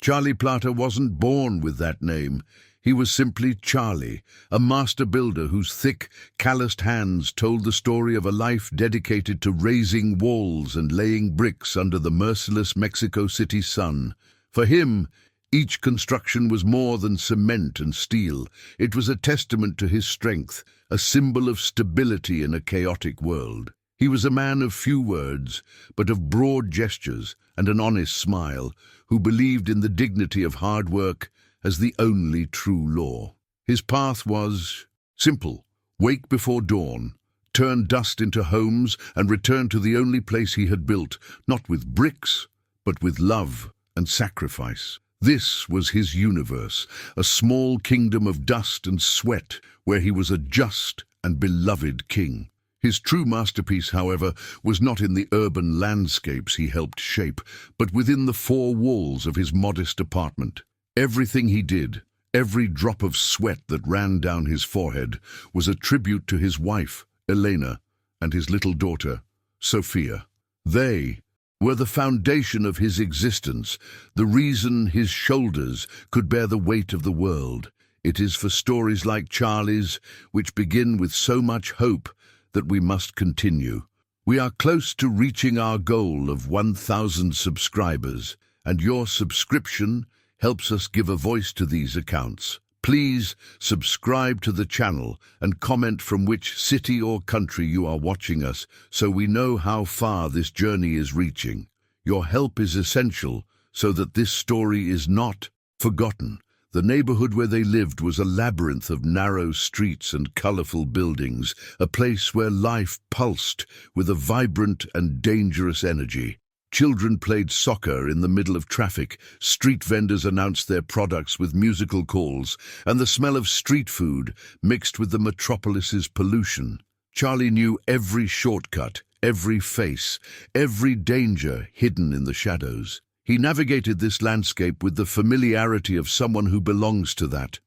Charlie Plata wasn't born with that name. He was simply Charlie, a master builder whose thick, calloused hands told the story of a life dedicated to raising walls and laying bricks under the merciless Mexico City sun. For him, each construction was more than cement and steel. It was a testament to his strength, a symbol of stability in a chaotic world. He was a man of few words, but of broad gestures and an honest smile, who believed in the dignity of hard work as the only true law. His path was simple: wake before dawn, turn dust into homes, and return to the only place he had built, not with bricks, but with love and sacrifice. This was his universe, a small kingdom of dust and sweat, where he was a just and beloved king. His true masterpiece, however, was not in the urban landscapes he helped shape, but within the four walls of his modest apartment. Everything he did, every drop of sweat that ran down his forehead, was a tribute to his wife, Elena, and his little daughter, Sophia. They were the foundation of his existence, the reason his shoulders could bear the weight of the world. It is for stories like Charlie's, which begin with so much hope, that we must continue. We are close to reaching our goal of 1,000 subscribers, and your subscription helps us give a voice to these accounts. Please subscribe to the channel and comment from which city or country you are watching us, so we know how far this journey is reaching. Your help is essential so that this story is not forgotten. The neighborhood where they lived was a labyrinth of narrow streets and colorful buildings, a place where life pulsed with a vibrant and dangerous energy. Children played soccer in the middle of traffic, street vendors announced their products with musical calls, and the smell of street food mixed with the metropolis's pollution. Charlie knew every shortcut, every face, every danger hidden in the shadows. He navigated this landscape with the familiarity of someone who belongs to that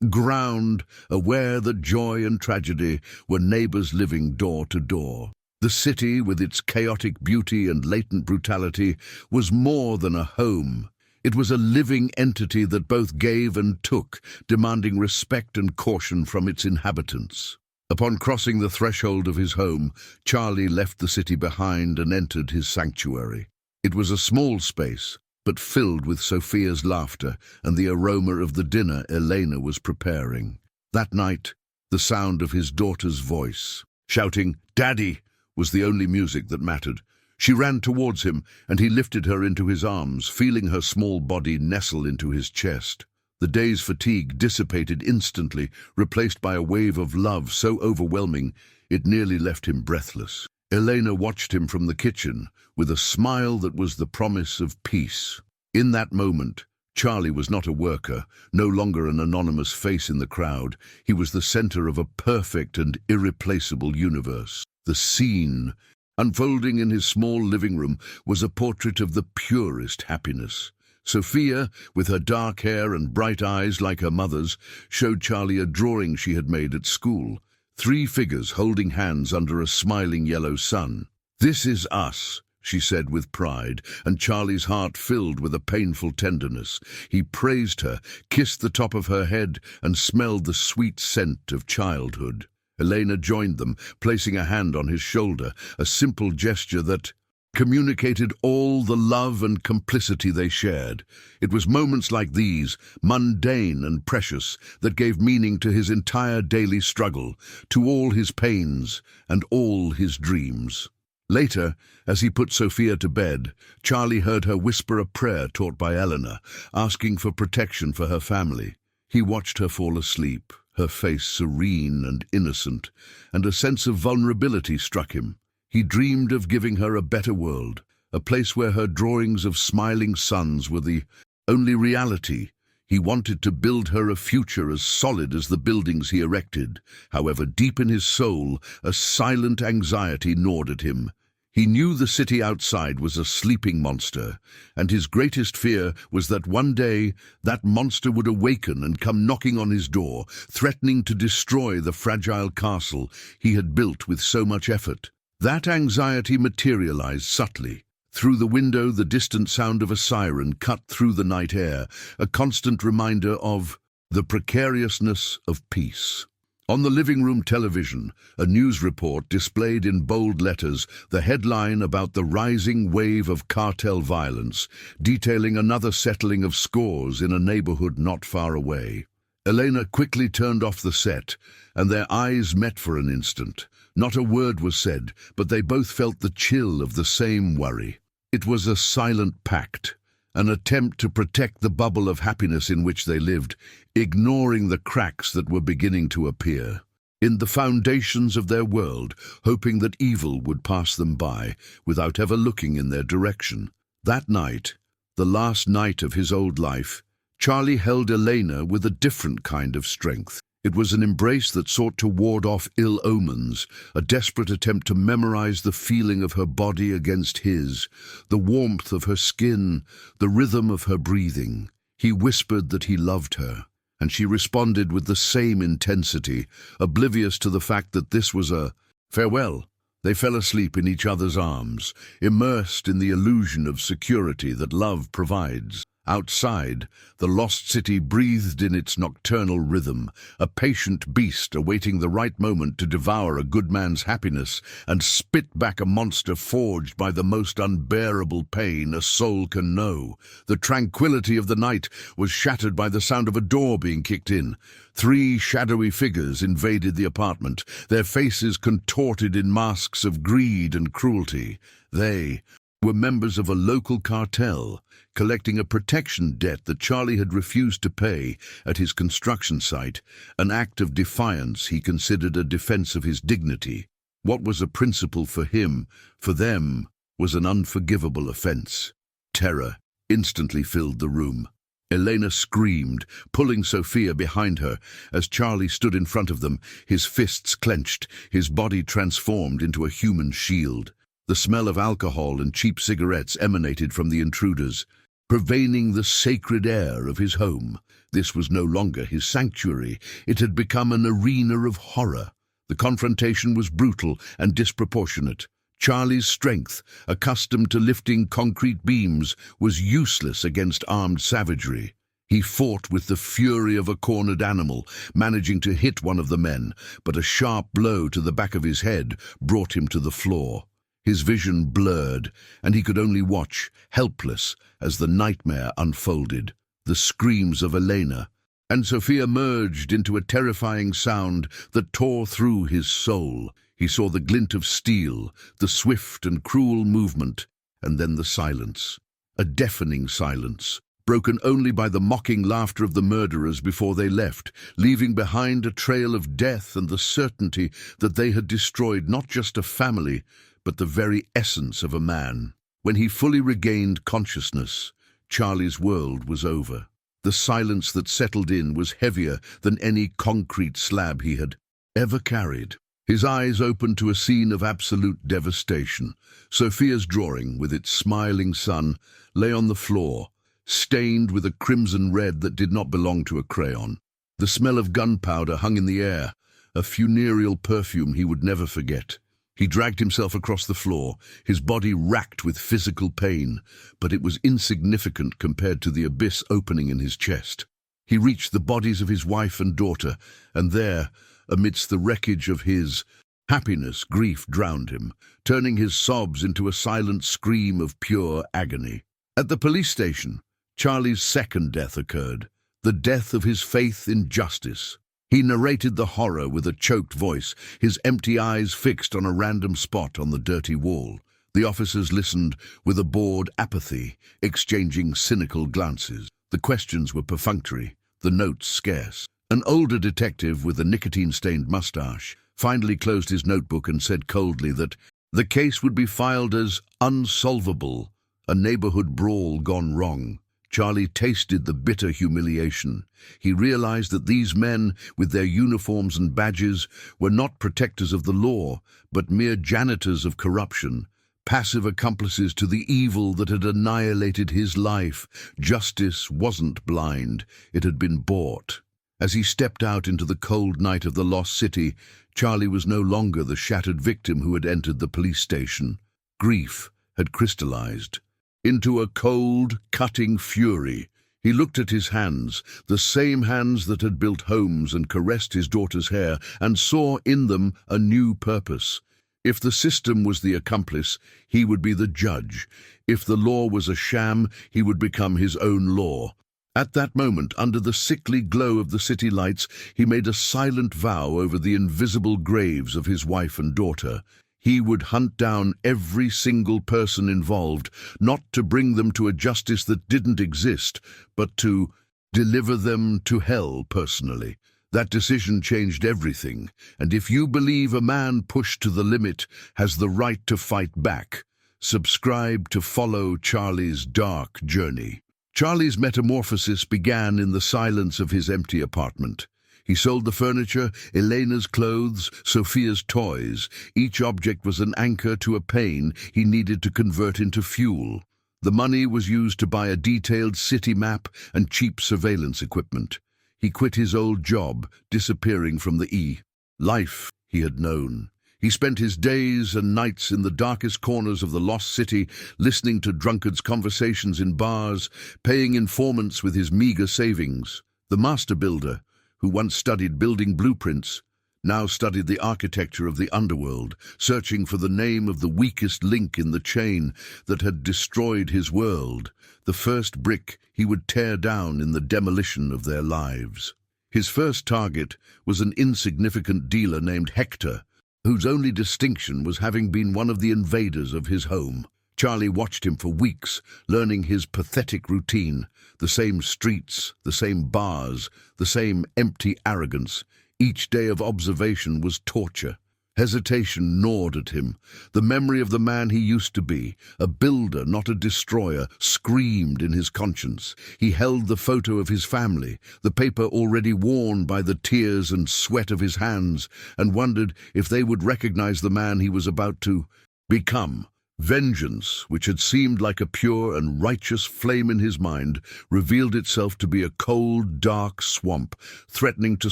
ground, aware that joy and tragedy were neighbors living door to door. The city, with its chaotic beauty and latent brutality, was more than a home. It was a living entity that both gave and took, demanding respect and caution from its inhabitants. Upon crossing the threshold of his home, Charlie left the city behind and entered his sanctuary. It was a small space, but filled with Sophia's laughter and the aroma of the dinner Elena was preparing. That night, the sound of his daughter's voice, shouting, "Daddy!" was the only music that mattered. She ran towards him, and he lifted her into his arms, feeling her small body nestle into his chest. The day's fatigue dissipated instantly, replaced by a wave of love so overwhelming it nearly left him breathless. Elena watched him from the kitchen with a smile that was the promise of peace. In that moment, Charlie was not a worker, no longer an anonymous face in the crowd. He was the center of a perfect and irreplaceable universe. The scene, unfolding in his small living room, was a portrait of the purest happiness. Sophia, with her dark hair and bright eyes like her mother's, showed Charlie a drawing she had made at school. 3 figures holding hands under a smiling yellow sun. "This is us," she said with pride, and Charlie's heart filled with a painful tenderness. He praised her, kissed the top of her head, and smelled the sweet scent of childhood. Elena joined them, placing a hand on his shoulder, a simple gesture that communicated all the love and complicity they shared. It was moments like these, mundane and precious, that gave meaning to his entire daily struggle, to all his pains and all his dreams. Later, as he put Sophia to bed, Charlie heard her whisper a prayer taught by Eleanor, asking for protection for her family. He watched her fall asleep, her face serene and innocent, and a sense of vulnerability struck him. He dreamed of giving her a better world, a place where her drawings of smiling suns were the only reality. He wanted to build her a future as solid as the buildings he erected. However, deep in his soul, a silent anxiety gnawed at him. He knew the city outside was a sleeping monster, and his greatest fear was that one day that monster would awaken and come knocking on his door, threatening to destroy the fragile castle he had built with so much effort. That anxiety materialized subtly. Through the window, the distant sound of a siren cut through the night air, a constant reminder of the precariousness of peace. On the living room television, a news report displayed in bold letters the headline about the rising wave of cartel violence, detailing another settling of scores in a neighborhood not far away. Elena quickly turned off the set, and their eyes met for an instant. Not a word was said, but they both felt the chill of the same worry. It was a silent pact, an attempt to protect the bubble of happiness in which they lived, ignoring the cracks that were beginning to appear in the foundations of their world, hoping that evil would pass them by without ever looking in their direction. That night, the last night of his old life, Charlie held Elena with a different kind of strength. It was an embrace that sought to ward off ill omens, a desperate attempt to memorize the feeling of her body against his, the warmth of her skin, the rhythm of her breathing. He whispered that he loved her, and she responded with the same intensity, oblivious to the fact that this was a farewell. They fell asleep in each other's arms, immersed in the illusion of security that love provides. Outside, the lost city breathed in its nocturnal rhythm, a patient beast awaiting the right moment to devour a good man's happiness and spit back a monster forged by the most unbearable pain a soul can know. The tranquility of the night was shattered by the sound of a door being kicked in. 3 shadowy figures invaded the apartment, their faces contorted in masks of greed and cruelty. They were members of a local cartel, collecting a protection debt that Charlie had refused to pay at his construction site, an act of defiance he considered a defense of his dignity. What was a principle for him, for them, was an unforgivable offense. Terror instantly filled the room. Elena screamed, pulling Sophia behind her, as Charlie stood in front of them, his fists clenched, his body transformed into a human shield. The smell of alcohol and cheap cigarettes emanated from the intruders, pervading the sacred air of his home. This was no longer his sanctuary. It had become an arena of horror. The confrontation was brutal and disproportionate. Charlie's strength, accustomed to lifting concrete beams, was useless against armed savagery. He fought with the fury of a cornered animal, managing to hit one of the men, but a sharp blow to the back of his head brought him to the floor. His vision blurred, and he could only watch, helpless, as the nightmare unfolded. The screams of Elena and Sophia merged into a terrifying sound that tore through his soul. He saw the glint of steel, the swift and cruel movement, and then the silence. A deafening silence, broken only by the mocking laughter of the murderers before they left, leaving behind a trail of death and the certainty that they had destroyed not just a family, but the very essence of a man. When he fully regained consciousness, Charlie's world was over. The silence that settled in was heavier than any concrete slab he had ever carried. His eyes opened to a scene of absolute devastation. Sophia's drawing, with its smiling son, lay on the floor, stained with a crimson red that did not belong to a crayon. The smell of gunpowder hung in the air, a funereal perfume he would never forget. He dragged himself across the floor, his body racked with physical pain, but it was insignificant compared to the abyss opening in his chest. He reached the bodies of his wife and daughter, and there, amidst the wreckage of his happiness, grief drowned him, turning his sobs into a silent scream of pure agony. At the police station, Charlie's second death occurred, the death of his faith in justice. He narrated the horror with a choked voice, his empty eyes fixed on a random spot on the dirty wall. The officers listened with a bored apathy, exchanging cynical glances. The questions were perfunctory, the notes scarce. An older detective with a nicotine-stained mustache finally closed his notebook and said coldly that the case would be filed as unsolvable, a neighborhood brawl gone wrong. Charlie tasted the bitter humiliation. He realized that these men, with their uniforms and badges, were not protectors of the law, but mere janitors of corruption, passive accomplices to the evil that had annihilated his life. Justice wasn't blind, it had been bought. As he stepped out into the cold night of the lost city, Charlie was no longer the shattered victim who had entered the police station. Grief had crystallized into a cold, cutting fury. He looked at his hands, the same hands that had built homes and caressed his daughter's hair, and saw in them a new purpose. If the system was the accomplice, he would be the judge. If the law was a sham, he would become his own law. At that moment, under the sickly glow of the city lights, he made a silent vow over the invisible graves of his wife and daughter. He would hunt down every single person involved, not to bring them to a justice that didn't exist, but to deliver them to hell personally. That decision changed everything, and if you believe a man pushed to the limit has the right to fight back, subscribe to follow Charlie's dark journey. Charlie's metamorphosis began in the silence of his empty apartment. He sold the furniture, Elena's clothes, Sophia's toys. Each object was an anchor to a pain he needed to convert into fuel. The money was used to buy a detailed city map and cheap surveillance equipment. He quit his old job, disappearing from the life he had known. He spent his days and nights in the darkest corners of the lost city, listening to drunkards' conversations in bars, paying informants with his meager savings. The master builder, who once studied building blueprints, now studied the architecture of the underworld, searching for the name of the weakest link in the chain that had destroyed his world, the first brick he would tear down in the demolition of their lives. His first target was an insignificant dealer named Hector, whose only distinction was having been one of the invaders of his home. Charlie watched him for weeks, learning his pathetic routine, the same streets, the same bars, the same empty arrogance. Each day of observation was torture. Hesitation gnawed at him. The memory of the man he used to be, a builder, not a destroyer, screamed in his conscience. He held the photo of his family, the paper already worn by the tears and sweat of his hands, and wondered if they would recognize the man he was about to become. Vengeance, which had seemed like a pure and righteous flame in his mind, revealed itself to be a cold, dark swamp, threatening to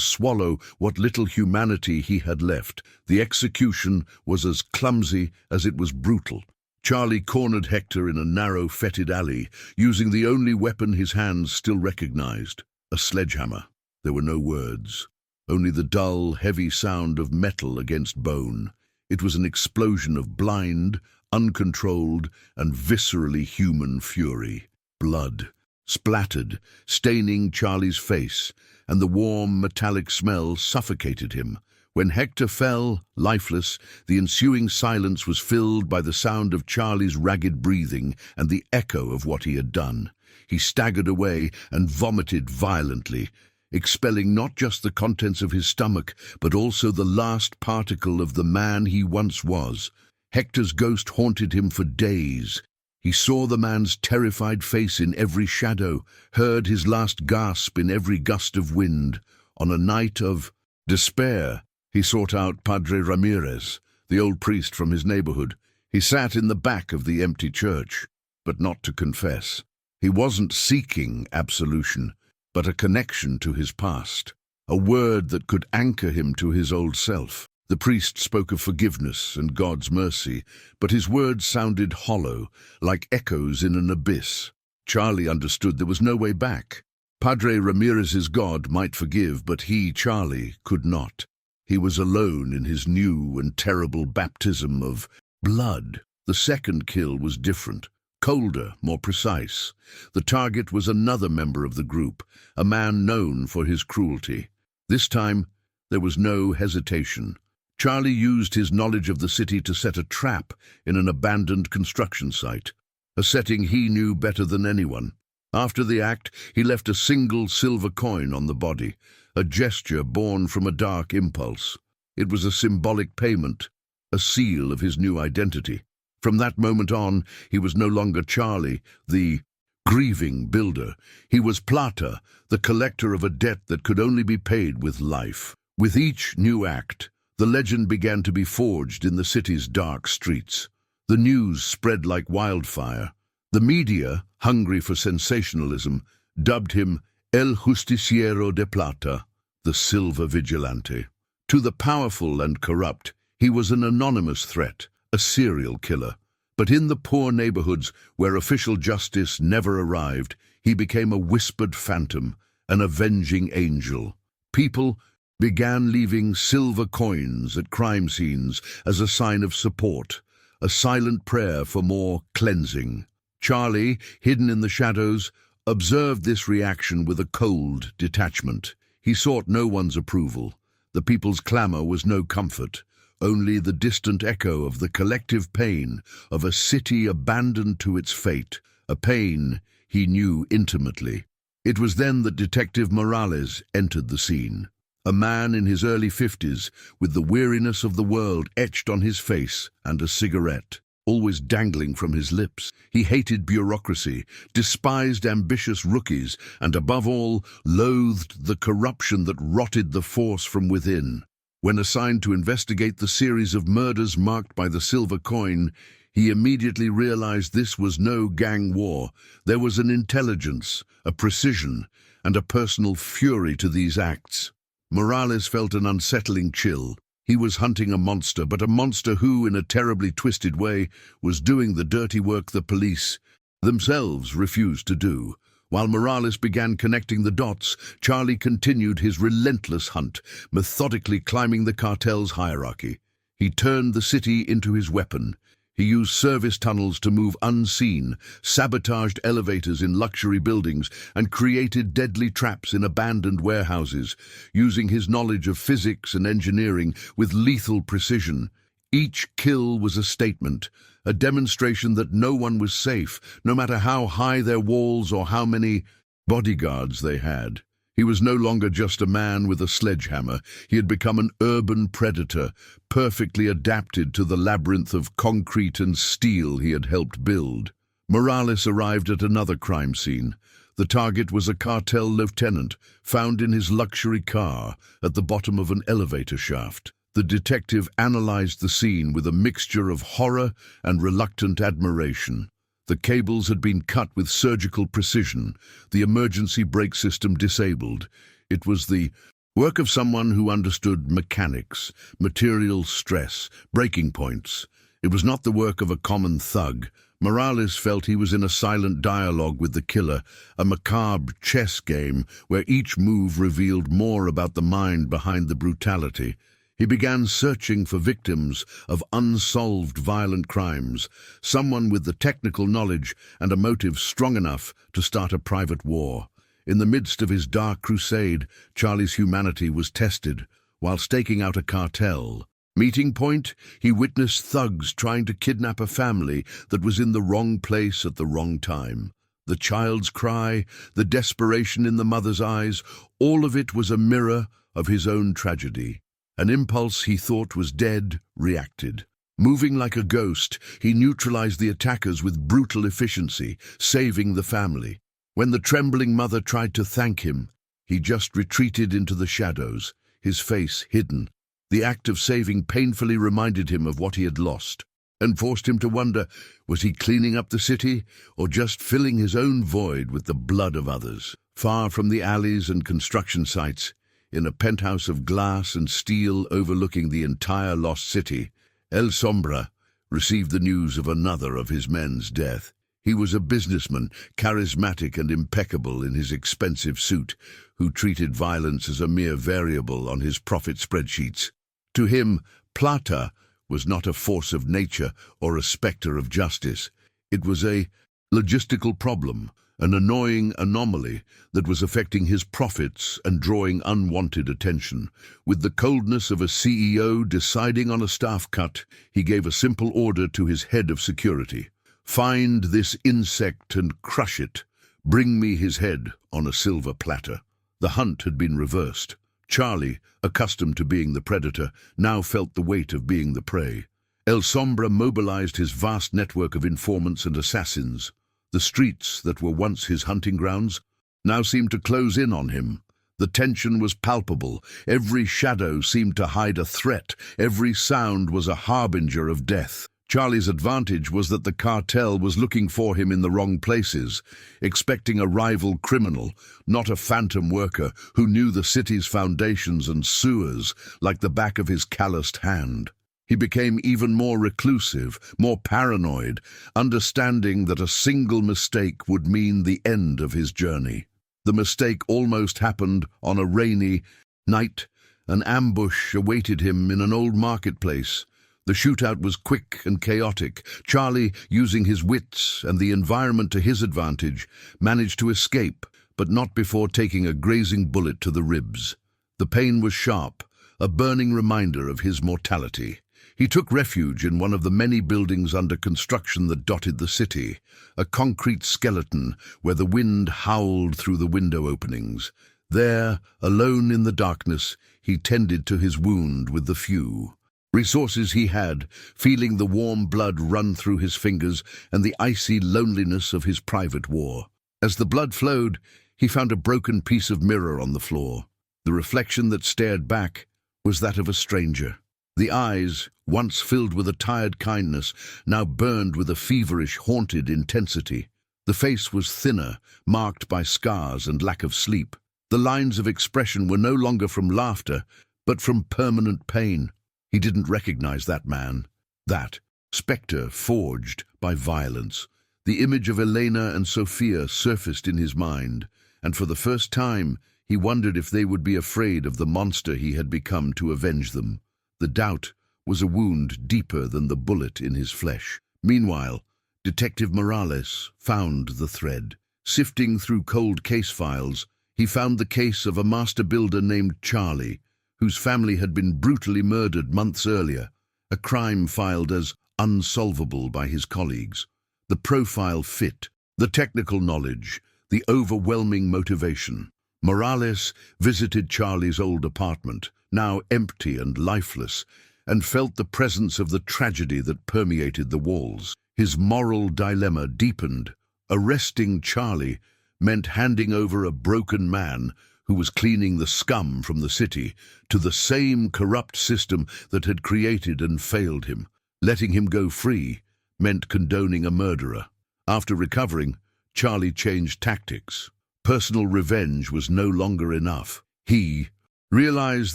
swallow what little humanity he had left. The execution was as clumsy as it was brutal. Charlie cornered Hector in a narrow, fetid alley, using the only weapon his hands still recognized, a sledgehammer. There were no words, only the dull, heavy sound of metal against bone. It was an explosion of blind, uncontrolled, and viscerally human fury. Blood splattered, staining Charlie's face, and the warm, metallic smell suffocated him. When Hector fell, lifeless, the ensuing silence was filled by the sound of Charlie's ragged breathing and the echo of what he had done. He staggered away and vomited violently, expelling not just the contents of his stomach, but also the last particle of the man he once was. Hector's ghost haunted him for days. He saw the man's terrified face in every shadow, heard his last gasp in every gust of wind. On a night of despair, he sought out Padre Ramirez, the old priest from his neighborhood. He sat in the back of the empty church, but not to confess. He wasn't seeking absolution, but a connection to his past, a word that could anchor him to his old self. The priest spoke of forgiveness and God's mercy, but his words sounded hollow, like echoes in an abyss. Charlie understood there was no way back. Padre Ramirez's God might forgive, but he, Charlie, could not. He was alone in his new and terrible baptism of blood. The second kill was different, colder, more precise. The target was another member of the group, a man known for his cruelty. This time, there was no hesitation. Charlie used his knowledge of the city to set a trap in an abandoned construction site, a setting he knew better than anyone. After the act, he left a single silver coin on the body, a gesture born from a dark impulse. It was a symbolic payment, a seal of his new identity. From that moment on, he was no longer Charlie, the grieving builder. He was Plata, the collector of a debt that could only be paid with life. With each new act, the legend began to be forged in the city's dark streets. The news spread like wildfire. The media, hungry for sensationalism, dubbed him El Justiciero de Plata, the Silver Vigilante. To the powerful and corrupt, he was an anonymous threat, a serial killer. But in the poor neighborhoods where official justice never arrived, he became a whispered phantom, an avenging angel. People began leaving silver coins at crime scenes as a sign of support, a silent prayer for more cleansing. Charlie, hidden in the shadows, observed this reaction with a cold detachment. He sought no one's approval. The people's clamor was no comfort, only the distant echo of the collective pain of a city abandoned to its fate, a pain he knew intimately. It was then that Detective Morales entered the scene. A man in his early 50s, with the weariness of the world etched on his face and a cigarette always dangling from his lips. He hated bureaucracy, despised ambitious rookies, and above all, loathed the corruption that rotted the force from within. When assigned to investigate the series of murders marked by the silver coin, he immediately realized this was no gang war. There was an intelligence, a precision, and a personal fury to these acts. Morales felt an unsettling chill. He was hunting a monster, but a monster who, in a terribly twisted way, was doing the dirty work the police themselves refused to do. While Morales began connecting the dots, Charlie continued his relentless hunt, methodically climbing the cartel's hierarchy. He turned the city into his weapon. He used service tunnels to move unseen, sabotaged elevators in luxury buildings, and created deadly traps in abandoned warehouses, using his knowledge of physics and engineering with lethal precision. Each kill was a statement, a demonstration that no one was safe, no matter how high their walls or how many bodyguards they had. He was no longer just a man with a sledgehammer. He had become an urban predator, perfectly adapted to the labyrinth of concrete and steel he had helped build. Morales arrived at another crime scene. The target was a cartel lieutenant, found in his luxury car at the bottom of an elevator shaft. The detective analyzed the scene with a mixture of horror and reluctant admiration. The cables had been cut with surgical precision, the emergency brake system disabled. It was the work of someone who understood mechanics, material stress, breaking points. It was not the work of a common thug. Morales felt he was in a silent dialogue with the killer, a macabre chess game where each move revealed more about the mind behind the brutality. He began searching for victims of unsolved violent crimes, someone with the technical knowledge and a motive strong enough to start a private war. In the midst of his dark crusade, Charlie's humanity was tested. While staking out a cartel meeting point, he witnessed thugs trying to kidnap a family that was in the wrong place at the wrong time. The child's cry, the desperation in the mother's eyes, all of it was a mirror of his own tragedy. An impulse he thought was dead reacted. Moving like a ghost, he neutralized the attackers with brutal efficiency, saving the family. When the trembling mother tried to thank him, he just retreated into the shadows, his face hidden. The act of saving painfully reminded him of what he had lost, and forced him to wonder, was he cleaning up the city, or just filling his own void with the blood of others? Far from the alleys and construction sites, in a penthouse of glass and steel overlooking the entire lost city, El Sombra received the news of another of his men's death. He was a businessman, charismatic and impeccable in his expensive suit, who treated violence as a mere variable on his profit spreadsheets. To him, Plata was not a force of nature or a specter of justice. It was a logistical problem, an annoying anomaly that was affecting his profits and drawing unwanted attention. With the coldness of a CEO deciding on a staff cut, he gave a simple order to his head of security. "Find this insect and crush it. Bring me his head on a silver platter." The hunt had been reversed. Charlie, accustomed to being the predator, now felt the weight of being the prey. El Sombra mobilized his vast network of informants and assassins. The streets that were once his hunting grounds now seemed to close in on him. The tension was palpable. Every shadow seemed to hide a threat. Every sound was a harbinger of death. Charlie's advantage was that the cartel was looking for him in the wrong places, expecting a rival criminal, not a phantom worker who knew the city's foundations and sewers like the back of his calloused hand. He became even more reclusive, more paranoid, understanding that a single mistake would mean the end of his journey. The mistake almost happened on a rainy night. An ambush awaited him in an old marketplace. The shootout was quick and chaotic. Charlie, using his wits and the environment to his advantage, managed to escape, but not before taking a grazing bullet to the ribs. The pain was sharp, a burning reminder of his mortality. He took refuge in one of the many buildings under construction that dotted the city, a concrete skeleton where the wind howled through the window openings. There, alone in the darkness, he tended to his wound with the few resources he had, feeling the warm blood run through his fingers and the icy loneliness of his private war. As the blood flowed, he found a broken piece of mirror on the floor. The reflection that stared back was that of a stranger. The eyes, once filled with a tired kindness, now burned with a feverish, haunted intensity. The face was thinner, marked by scars and lack of sleep. The lines of expression were no longer from laughter, but from permanent pain. He didn't recognize that man. That specter forged by violence. The image of Elena and Sophia surfaced in his mind, and for the first time he wondered if they would be afraid of the monster he had become to avenge them. The doubt was a wound deeper than the bullet in his flesh. Meanwhile, Detective Morales found the thread. Sifting through cold case files, he found the case of a master builder named Charlie, whose family had been brutally murdered months earlier, a crime filed as unsolvable by his colleagues. The profile fit, the technical knowledge, the overwhelming motivation. Morales visited Charlie's old apartment, now empty and lifeless, and felt the presence of the tragedy that permeated the walls. His moral dilemma deepened. Arresting Charlie meant handing over a broken man who was cleaning the scum from the city to the same corrupt system that had created and failed him. Letting him go free meant condoning a murderer. After recovering, Charlie changed tactics. Personal revenge was no longer enough. He realized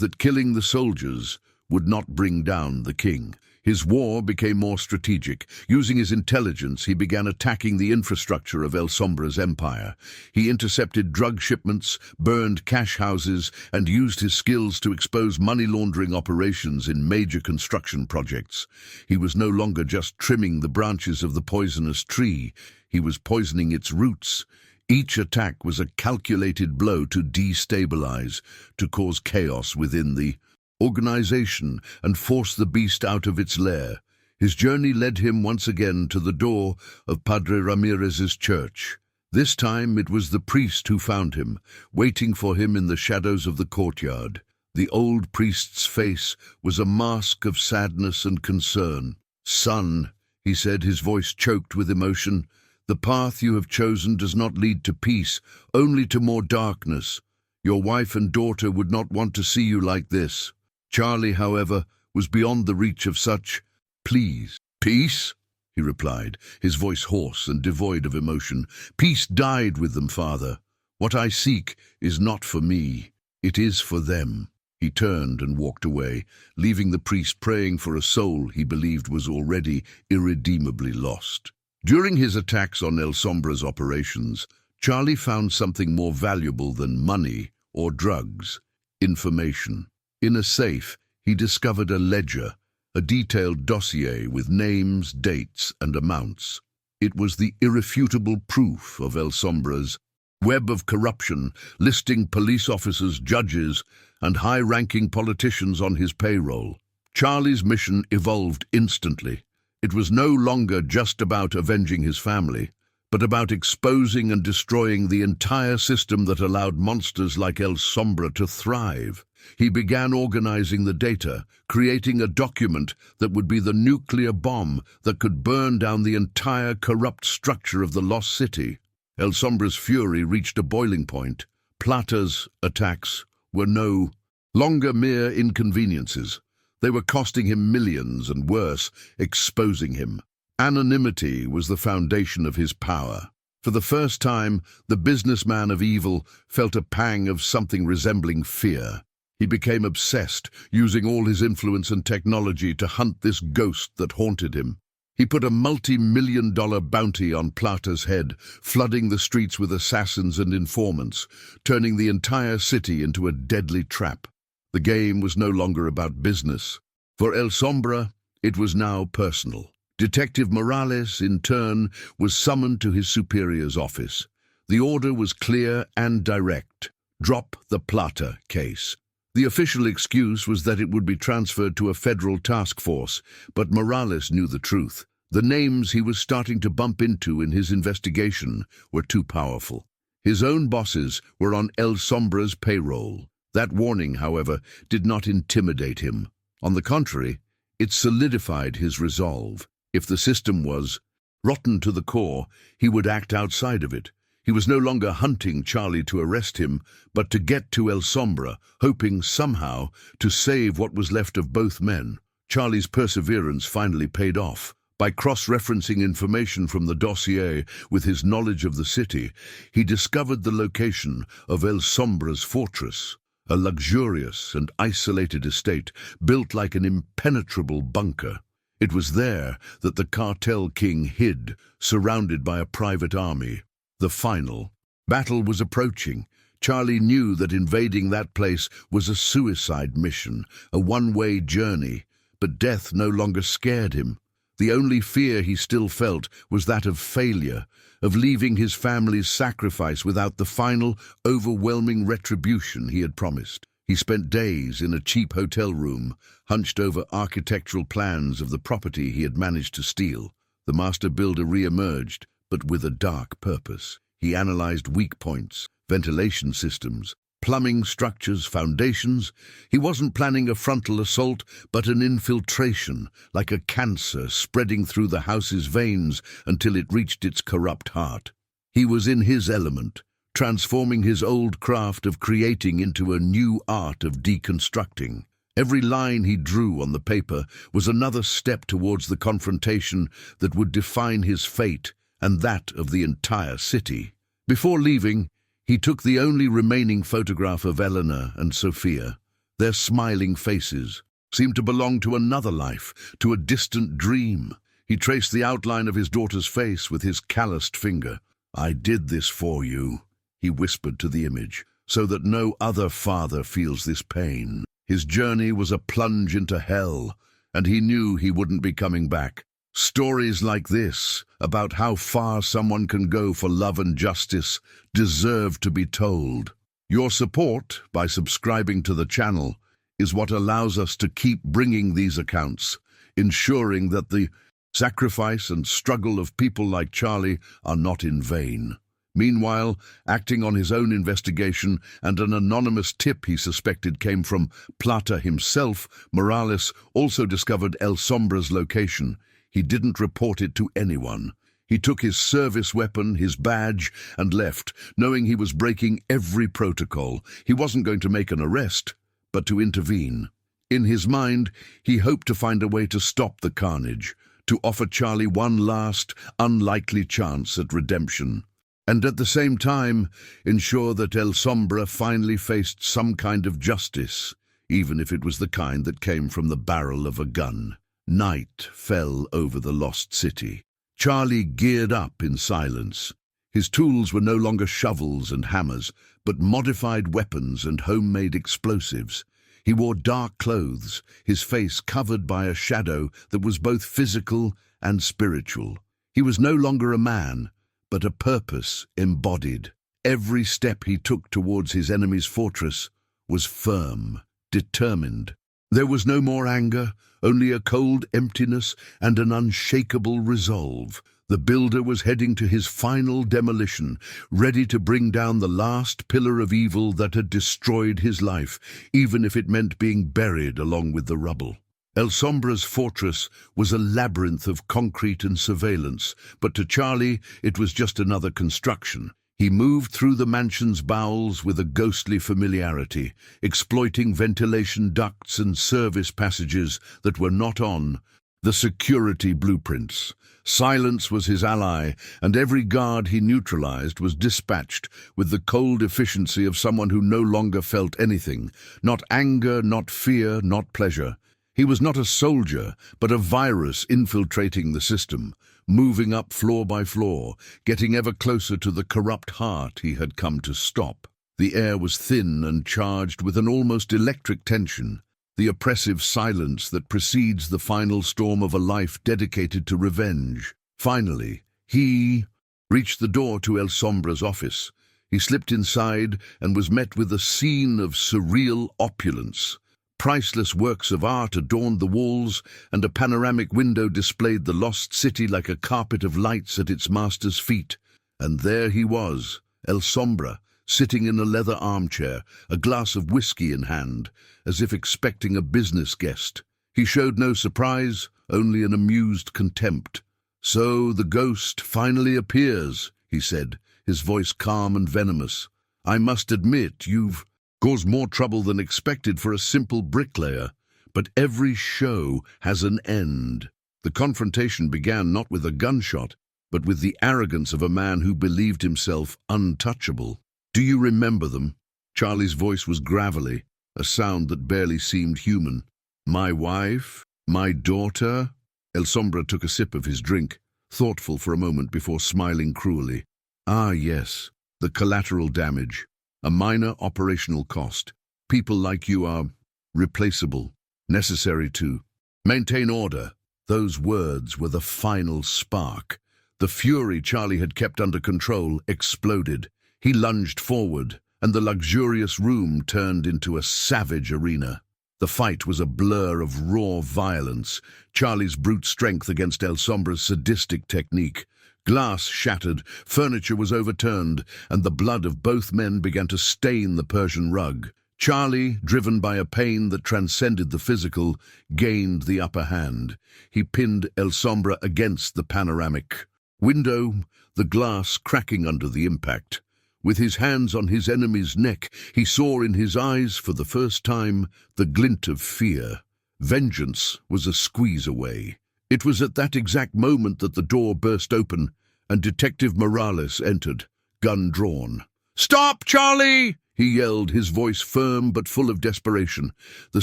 that killing the soldiers would not bring down the king. His war became more strategic. Using his intelligence, he began attacking the infrastructure of El Sombra's empire. He intercepted drug shipments, burned cash houses, and used his skills to expose money laundering operations in major construction projects. He was no longer just trimming the branches of the poisonous tree. He was poisoning its roots. Each attack was a calculated blow to destabilize, to cause chaos within the organization and force the beast out of its lair. His journey led him once again to the door of Padre Ramirez's church. This time it was the priest who found him, waiting for him in the shadows of the courtyard. The old priest's face was a mask of sadness and concern. "Son," he said, his voice choked with emotion, "the path you have chosen does not lead to peace, only to more darkness. Your wife and daughter would not want to see you like this." Charlie, however, was beyond the reach of such. "Please." "Peace?" he replied, his voice hoarse and devoid of emotion. "Peace died with them, Father. What I seek is not for me. It is for them." He turned and walked away, leaving the priest praying for a soul he believed was already irredeemably lost. During his attacks on El Sombra's operations, Charlie found something more valuable than money or drugs: information. In a safe, he discovered a ledger, a detailed dossier with names, dates, and amounts. It was the irrefutable proof of El Sombra's web of corruption, listing police officers, judges, and high-ranking politicians on his payroll. Charlie's mission evolved instantly. It was no longer just about avenging his family, but about exposing and destroying the entire system that allowed monsters like El Sombra to thrive. He began organizing the data, creating a document that would be the nuclear bomb that could burn down the entire corrupt structure of the lost city. El Sombra's fury reached a boiling point. Plata's attacks were no longer mere inconveniences. They were costing him millions and, worse, exposing him. Anonymity was the foundation of his power. For the first time, the businessman of evil felt a pang of something resembling fear. He became obsessed, using all his influence and technology to hunt this ghost that haunted him. He put a multi-million-dollar bounty on Plata's head, flooding the streets with assassins and informants, turning the entire city into a deadly trap. The game was no longer about business. For El Sombra, it was now personal. Detective Morales, in turn, was summoned to his superior's office. The order was clear and direct. Drop the Plata case. The official excuse was that it would be transferred to a federal task force, but Morales knew the truth. The names he was starting to bump into in his investigation were too powerful. His own bosses were on El Sombra's payroll. That warning, however, did not intimidate him. On the contrary, it solidified his resolve. If the system was rotten to the core, he would act outside of it. He was no longer hunting Charlie to arrest him, but to get to El Sombra, hoping somehow to save what was left of both men. Charlie's perseverance finally paid off. By cross-referencing information from the dossier with his knowledge of the city, he discovered the location of El Sombra's fortress, a luxurious and isolated estate built like an impenetrable bunker. It was there that the cartel king hid, surrounded by a private army. The final battle was approaching. Charlie knew that invading that place was a suicide mission, a one-way journey, but death no longer scared him. The only fear he still felt was that of failure, of leaving his family's sacrifice without the final, overwhelming retribution he had promised. He spent days in a cheap hotel room, hunched over architectural plans of the property he had managed to steal. The master builder re-emerged, but with a dark purpose. He analyzed weak points, ventilation systems, plumbing structures, foundations. He wasn't planning a frontal assault, but an infiltration, like a cancer spreading through the house's veins until it reached its corrupt heart. He was in his element, transforming his old craft of creating into a new art of deconstructing. Every line he drew on the paper was another step towards the confrontation that would define his fate and that of the entire city. Before leaving, he took the only remaining photograph of Eleanor and Sophia. Their smiling faces seemed to belong to another life, to a distant dream. He traced the outline of his daughter's face with his calloused finger. "I did this for you," he whispered to the image, "so that no other father feels this pain." His journey was a plunge into hell, and he knew he wouldn't be coming back. Stories like this, about how far someone can go for love and justice, deserve to be told. Your support, by subscribing to the channel, is what allows us to keep bringing these accounts, ensuring that the sacrifice and struggle of people like Charlie are not in vain. Meanwhile, acting on his own investigation and an anonymous tip he suspected came from Plata himself, Morales also discovered El Sombra's location. He didn't report it to anyone. He took his service weapon, his badge, and left, knowing he was breaking every protocol. He wasn't going to make an arrest, but to intervene. In his mind, he hoped to find a way to stop the carnage, to offer Charlie one last, unlikely chance at redemption, and at the same time ensure that El Sombra finally faced some kind of justice, even if it was the kind that came from the barrel of a gun. Night fell over the lost city. Charlie geared up in silence. His tools were no longer shovels and hammers, but modified weapons and homemade explosives. He wore dark clothes, his face covered by a shadow that was both physical and spiritual. He was no longer a man, but a purpose embodied. Every step he took towards his enemy's fortress was firm, determined. There was no more anger, only a cold emptiness and an unshakable resolve. The builder was heading to his final demolition, ready to bring down the last pillar of evil that had destroyed his life, even if it meant being buried along with the rubble. El Sombra's fortress was a labyrinth of concrete and surveillance, but to Charlie it was just another construction. He moved through the mansion's bowels with a ghostly familiarity, exploiting ventilation ducts and service passages that were not on. The security blueprints. Silence was his ally, and every guard he neutralized was dispatched with the cold efficiency of someone who no longer felt anything. Not anger, not fear, not pleasure. He was not a soldier, but a virus infiltrating the system, moving up floor by floor, getting ever closer to the corrupt heart he had come to stop. The air was thin and charged with an almost electric tension, the oppressive silence that precedes the final storm of a life dedicated to revenge. Finally, he reached the door to El Sombra's office. He slipped inside and was met with a scene of surreal opulence. Priceless works of art adorned the walls, and a panoramic window displayed the lost city like a carpet of lights at its master's feet. And there he was, El Sombra, sitting in a leather armchair, a glass of whiskey in hand, as if expecting a business guest. He showed no surprise, only an amused contempt. "So the ghost finally appears," he said, his voice calm and venomous. "I must admit you've caused more trouble than expected for a simple bricklayer, but every show has an end." The confrontation began not with a gunshot, but with the arrogance of a man who believed himself untouchable. "Do you remember them?" Charlie's voice was gravelly, a sound that barely seemed human. "My wife? My daughter?" El Sombra took a sip of his drink, thoughtful for a moment before smiling cruelly. "Ah, yes, the collateral damage. A minor operational cost. People like you are replaceable, necessary to maintain order." Those words were the final spark. The fury Charlie had kept under control exploded. He lunged forward, and the luxurious room turned into a savage arena. The fight was a blur of raw violence, Charlie's brute strength against El Sombra's sadistic technique. Glass shattered, furniture was overturned, and the blood of both men began to stain the Persian rug. Charlie, driven by a pain that transcended the physical, gained the upper hand. He pinned El Sombra against the panoramic window, the glass cracking under the impact. With his hands on his enemy's neck, he saw in his eyes for the first time the glint of fear. Vengeance was a squeeze away. It was at that exact moment that the door burst open, and Detective Morales entered, gun drawn. "Stop, Charlie!" he yelled, his voice firm but full of desperation. The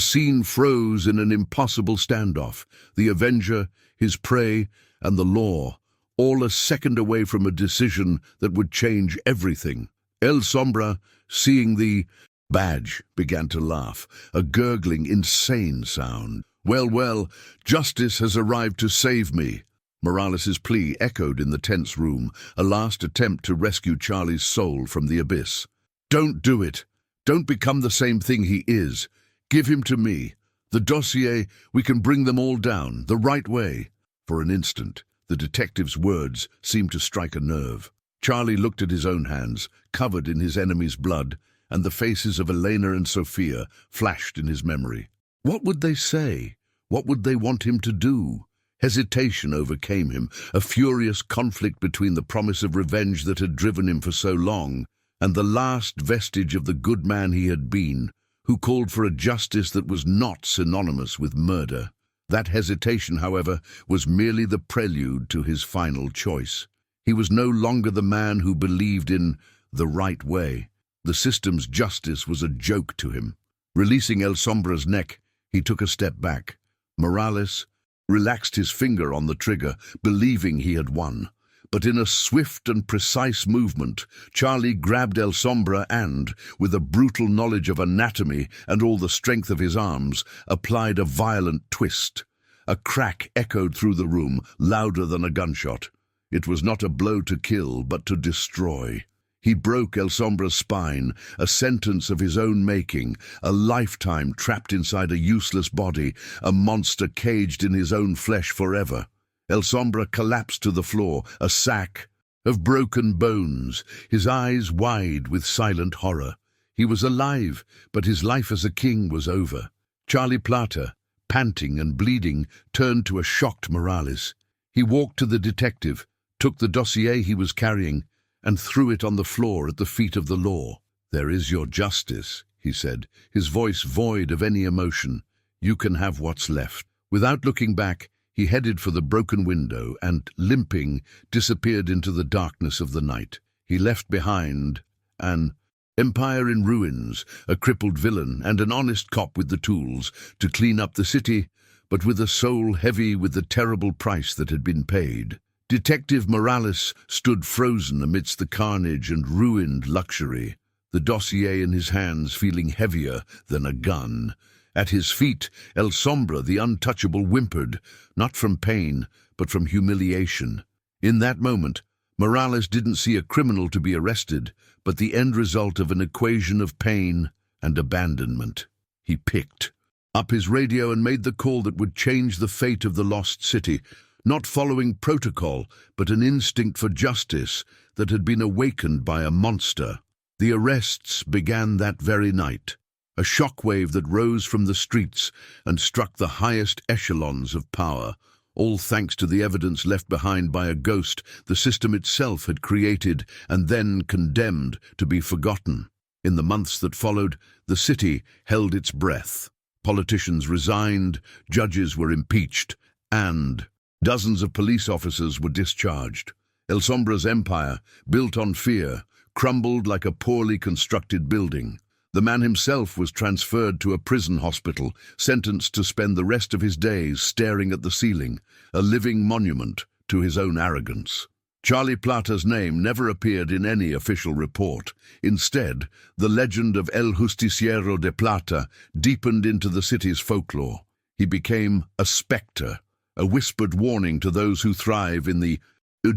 scene froze in an impossible standoff. The Avenger, his prey, and the law, all a second away from a decision that would change everything. El Sombra, seeing the badge, began to laugh, a gurgling, insane sound. Well, justice has arrived to save me." Morales's plea echoed in the tense room, a last attempt to rescue Charlie's soul from the abyss. "Don't do it. Don't become the same thing he is. Give him to me. The dossier, we can bring them all down, the right way." For an instant, the detective's words seemed to strike a nerve. Charlie looked at his own hands, covered in his enemy's blood, and the faces of Elena and Sophia flashed in his memory. What would they say? What would they want him to do? Hesitation overcame him, a furious conflict between the promise of revenge that had driven him for so long, and the last vestige of the good man he had been, who called for a justice that was not synonymous with murder. That hesitation, however, was merely the prelude to his final choice. He was no longer the man who believed in the right way. The system's justice was a joke to him. Releasing El Sombra's neck, he took a step back. Morales relaxed his finger on the trigger, believing he had won. But in a swift and precise movement, Charlie grabbed El Sombra and, with a brutal knowledge of anatomy and all the strength of his arms, applied a violent twist. A crack echoed through the room, louder than a gunshot. It was not a blow to kill, but to destroy. He broke El Sombra's spine, a sentence of his own making, a lifetime trapped inside a useless body, a monster caged in his own flesh forever. El Sombra collapsed to the floor, a sack of broken bones, his eyes wide with silent horror. He was alive, but his life as a king was over. Charlie Plata, panting and bleeding, turned to a shocked Morales. He walked to the detective, took the dossier he was carrying, and threw it on the floor at the feet of the law. "There is your justice," he said, his voice void of any emotion. "You can have what's left." Without looking back, He headed for the broken window and, limping, disappeared into the darkness of the night. He left behind an empire in ruins, a crippled villain, and an honest cop with the tools to clean up the city, but with a soul heavy with the terrible price that had been paid. Detective Morales stood frozen amidst the carnage and ruined luxury, the dossier in his hands feeling heavier than a gun. At his feet, El Sombra, the untouchable, whimpered, not from pain, but from humiliation. In that moment, Morales didn't see a criminal to be arrested, but the end result of an equation of pain and abandonment. He picked up his radio and made the call that would change the fate of the lost city, not following protocol, but an instinct for justice that had been awakened by a monster. The arrests began that very night, a shockwave that rose from the streets and struck the highest echelons of power, all thanks to the evidence left behind by a ghost the system itself had created and then condemned to be forgotten. In the months that followed, the city held its breath. Politicians resigned, judges were impeached, and dozens of police officers were discharged. El Sombra's empire, built on fear, crumbled like a poorly constructed building. The man himself was transferred to a prison hospital, sentenced to spend the rest of his days staring at the ceiling, a living monument to his own arrogance. Charlie Plata's name never appeared in any official report. Instead, the legend of El Justiciero de Plata deepened into the city's folklore. He became a specter, a whispered warning to those who thrive in the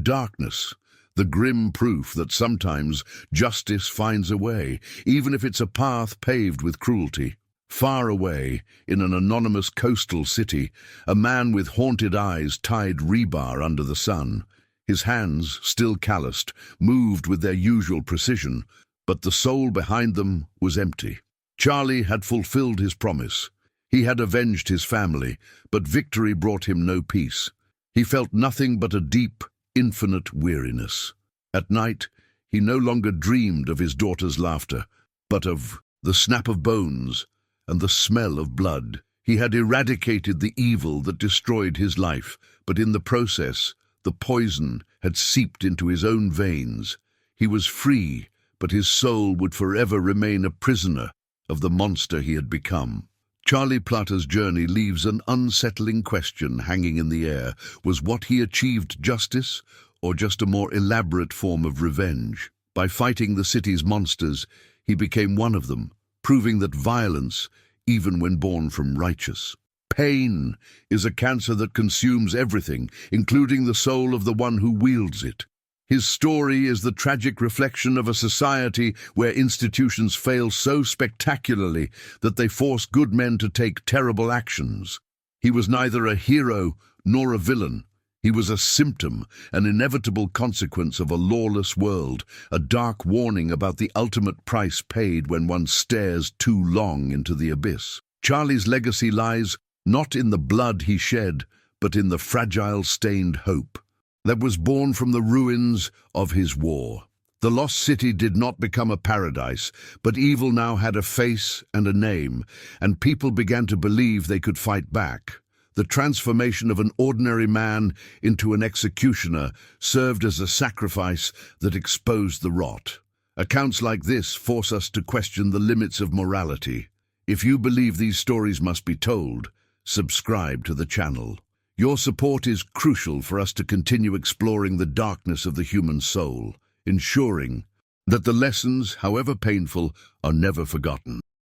darkness, the grim proof that sometimes justice finds a way, even if it's a path paved with cruelty. Far away, in an anonymous coastal city, a man with haunted eyes tied rebar under the sun. His hands, still calloused, moved with their usual precision, but the soul behind them was empty. Charlie had fulfilled his promise. He had avenged his family, but victory brought him no peace. He felt nothing but a deep, infinite weariness. At night, he no longer dreamed of his daughter's laughter, but of the snap of bones and the smell of blood. He had eradicated the evil that destroyed his life, but in the process, the poison had seeped into his own veins. He was free, but his soul would forever remain a prisoner of the monster he had become. Charlie Plata's journey leaves an unsettling question hanging in the air. Was what he achieved justice, or just a more elaborate form of revenge? By fighting the city's monsters, he became one of them, proving that violence, even when born from righteous. Pain is a cancer that consumes everything, including the soul of the one who wields it. His story is the tragic reflection of a society where institutions fail so spectacularly that they force good men to take terrible actions. He was neither a hero nor a villain. He was a symptom, an inevitable consequence of a lawless world, a dark warning about the ultimate price paid when one stares too long into the abyss. Charlie's legacy lies not in the blood he shed, but in the fragile, stained hope that was born from the ruins of his war. The lost city did not become a paradise, but evil now had a face and a name, and people began to believe they could fight back. The transformation of an ordinary man into an executioner served as a sacrifice that exposed the rot. Accounts like this force us to question the limits of morality. If you believe these stories must be told, subscribe to the channel. Your support is crucial for us to continue exploring the darkness of the human soul, ensuring that the lessons, however painful, are never forgotten.